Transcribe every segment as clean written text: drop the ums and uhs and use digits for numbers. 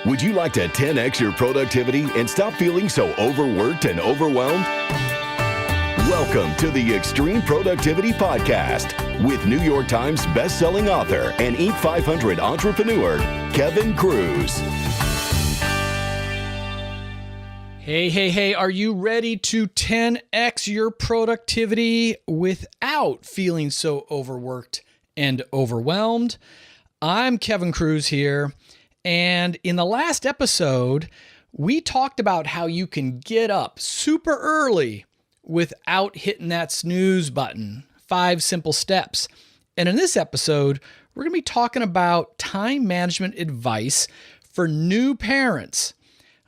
Would you like to 10x your productivity and stop feeling so overworked and overwhelmed? Welcome to the Extreme Productivity Podcast with New York Times bestselling author and Inc. 500 entrepreneur, Kevin Kruse. Hey, are you ready to 10x your productivity without feeling so overworked and overwhelmed? I'm Kevin Kruse here, and in the last episode, we talked about how you can get up super early without hitting that snooze button. 5 simple steps. And in this episode, we're going to be talking about time management advice for new parents.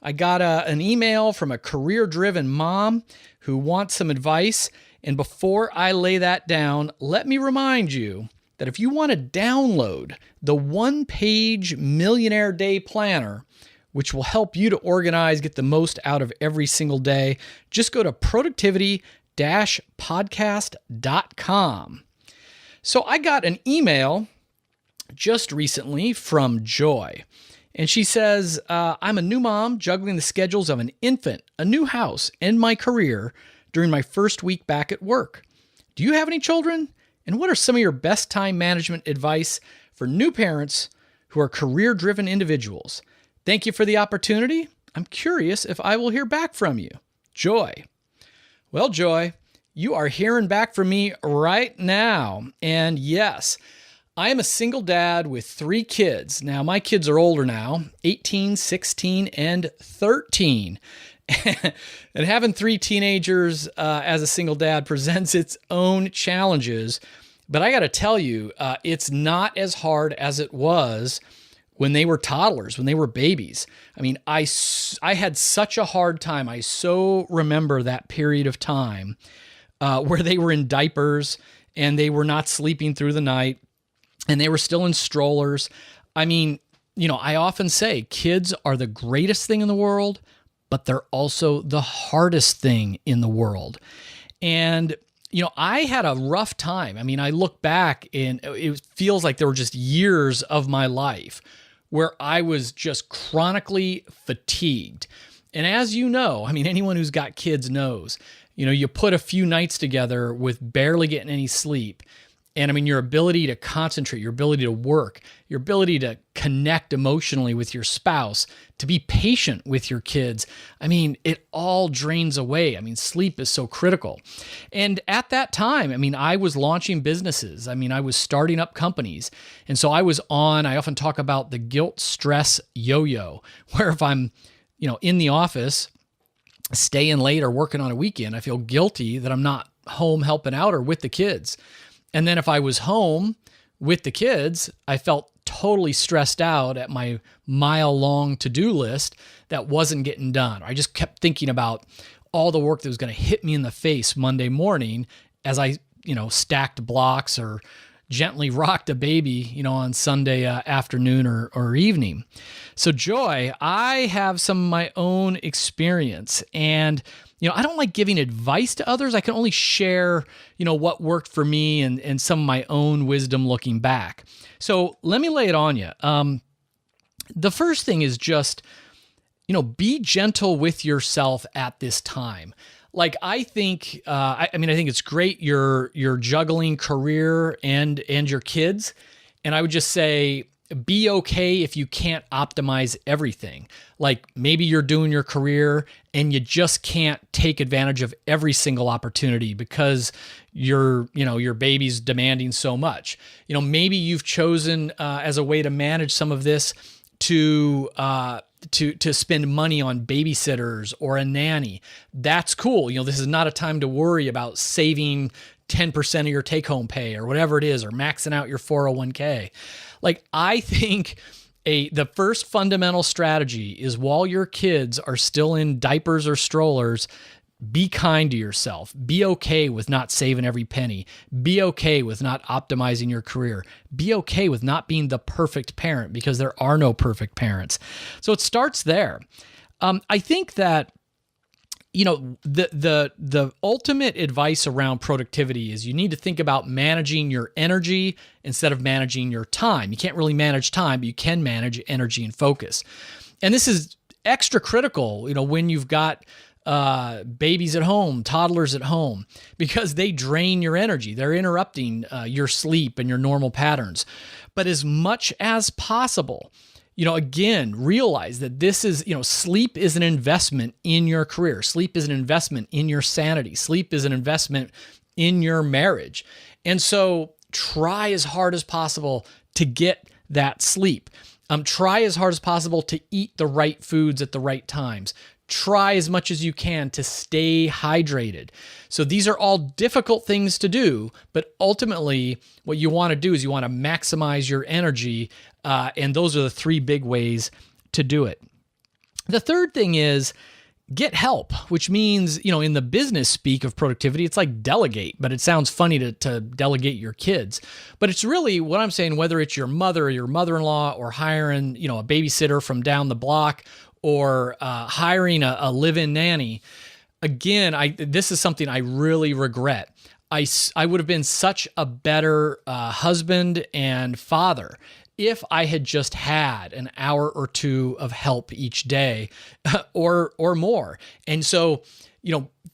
I got an email from a career-driven mom who wants some advice. And before I lay that down, let me remind you that if you want to download the one-page Millionaire Day Planner, which will help you to organize, get the most out of every single day, just go to productivity-podcast.com. So I got an email just recently from Joy. And she says, I'm a new mom juggling the schedules of an infant, a new house, and my career during my first week back at work. Do you have any children? And what are some of your best time management advice for new parents who are career-driven individuals? Thank you for the opportunity. I'm curious if I will hear back from you. Joy. Well, Joy, you are hearing back from me right now. And yes, I am a single dad with 3 kids. Now, my kids are older now, 18, 16, and 13. And having 3 teenagers as a single dad presents its own challenges. But I got to tell you, it's not as hard as it was when they were toddlers, when they were babies. I mean, I had such a hard time. I so remember that period of time where they were in diapers and they were not sleeping through the night and they were still in strollers. I mean, I often say kids are the greatest thing in the world, but they're also the hardest thing in the world. And I had a rough time. I mean, I look back and it feels like there were just years of my life where I was just chronically fatigued. And as you know, I mean, anyone who's got kids knows, you put a few nights together with barely getting any sleep. And I mean, your ability to concentrate, your ability to work, your ability to connect emotionally with your spouse, to be patient with your kids. I mean, it all drains away. I mean, sleep is so critical. And at that time, I mean, I was launching businesses. I mean, I was starting up companies. And so I often talk about the guilt stress yo-yo, where if I'm, in the office, staying late or working on a weekend, I feel guilty that I'm not home helping out or with the kids. And then if I was home with the kids, I felt totally stressed out at my mile-long to-do list that wasn't getting done. I just kept thinking about all the work that was going to hit me in the face Monday morning as I, stacked blocks or gently rocked a baby, on Sunday afternoon or evening. So Joy, I have some of my own experience, and I don't like giving advice to others. I can only share, what worked for me and some of my own wisdom looking back. So let me lay it on you. The first thing is just, be gentle with yourself at this time. Like I think, I think it's great you're juggling career and your kids, and I would just say, be okay if you can't optimize everything. Like maybe you're doing your career and you just can't take advantage of every single opportunity because your baby's demanding so much. Maybe you've chosen as a way to manage some of this to spend money on babysitters or a nanny. That's cool. This is not a time to worry about saving 10% of your take-home pay or whatever it is, or maxing out your 401k. Like I think the first fundamental strategy is while your kids are still in diapers or strollers, be kind to yourself. Be okay with not saving every penny. Be okay with not optimizing your career. Be okay with not being the perfect parent, because there are no perfect parents. So it starts there. I think that the ultimate advice around productivity is you need to think about managing your energy instead of managing your time. You can't really manage time, but you can manage energy and focus. And this is extra critical, when you've got babies at home, toddlers at home, because they drain your energy. They're interrupting your sleep and your normal patterns. But as much as possible, again, realize that this is, sleep is an investment in your career. Sleep is an investment in your sanity. Sleep is an investment in your marriage. And so try as hard as possible to get that sleep. Try as hard as possible to eat the right foods at the right times. Try as much as you can to stay hydrated. So these are all difficult things to do, but ultimately what you want to do is you want to maximize your energy, and those are the three big ways to do it. The third thing is get help, which means, in the business speak of productivity, it's like delegate, but it sounds funny to delegate your kids. But it's really what I'm saying, whether it's your mother or your mother-in-law, or hiring, a babysitter from down the block, or hiring a live-in nanny. Again, this is something I really regret. I would have been such a better husband and father if I had just had an hour or two of help each day, or more. And so,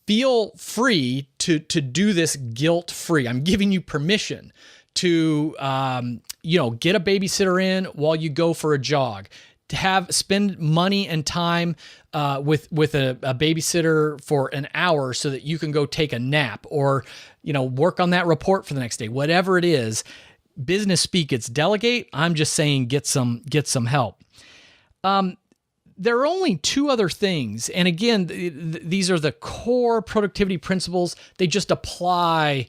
feel free to do this guilt-free. I'm giving you permission to, get a babysitter in while you go for a jog, to spend money and time with a babysitter for an hour so that you can go take a nap, or work on that report for the next day. Whatever it is, business speak, it's delegate. I'm just saying get some help. There are only two other things, and again, these are the core productivity principles. They just apply,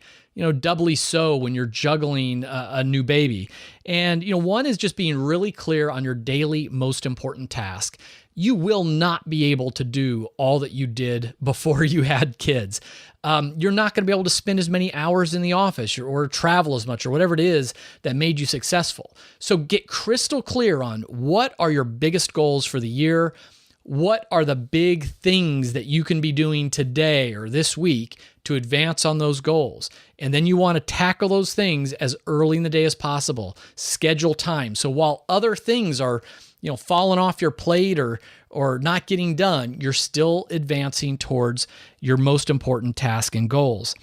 doubly so when you're juggling a new baby. And, one is just being really clear on your daily most important task. You will not be able to do all that you did before you had kids. You're not going to be able to spend as many hours in the office or travel as much or whatever it is that made you successful. So get crystal clear on what are your biggest goals for the year. What are the big things that you can be doing today or this week to advance on those goals? And then you want to tackle those things as early in the day as possible. Schedule time. So while other things are, falling off your plate or not getting done, you're still advancing towards your most important task and goals.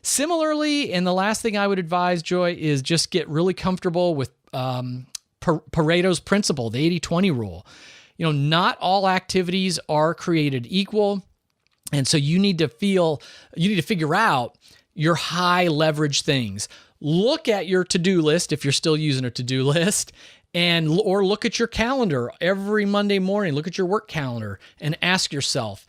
Similarly, and the last thing I would advise, Joy, is just get really comfortable with Pareto's principle, the 80-20 rule. Not all activities are created equal. And so you need to figure out your high leverage things. Look at your to-do list if you're still using a to-do list, or look at your calendar every Monday morning. Look at your work calendar and ask yourself,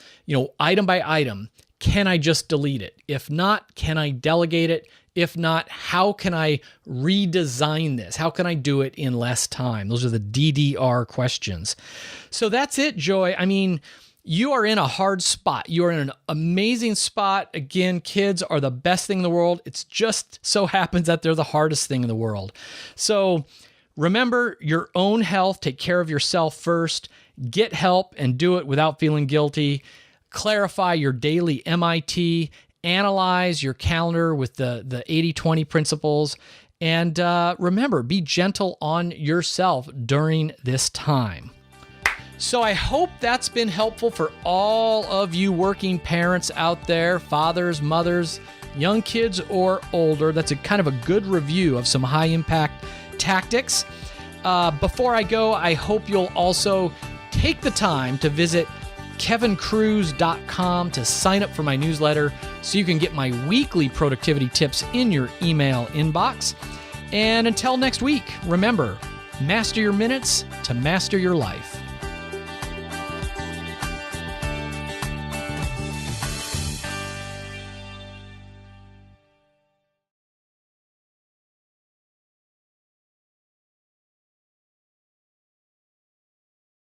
item by item, can I just delete it? If not, can I delegate it? If not, how can I redesign this? How can I do it in less time? Those are the DDR questions. So that's it, Joy. I mean, you are in a hard spot. You are in an amazing spot. Again, kids are the best thing in the world. It's just so happens that they're the hardest thing in the world. So remember your own health. Take care of yourself first. Get help and do it without feeling guilty. Clarify your daily MIT. Analyze your calendar with the 80-20 principles. And remember, be gentle on yourself during this time. So I hope that's been helpful for all of you working parents out there, fathers, mothers, young kids or older. That's a kind of a good review of some high-impact tactics. Before I go, I hope you'll also take the time to visit kevinkruse.com to sign up for my newsletter so you can get my weekly productivity tips in your email inbox. And until next week, remember, master your minutes to master your life.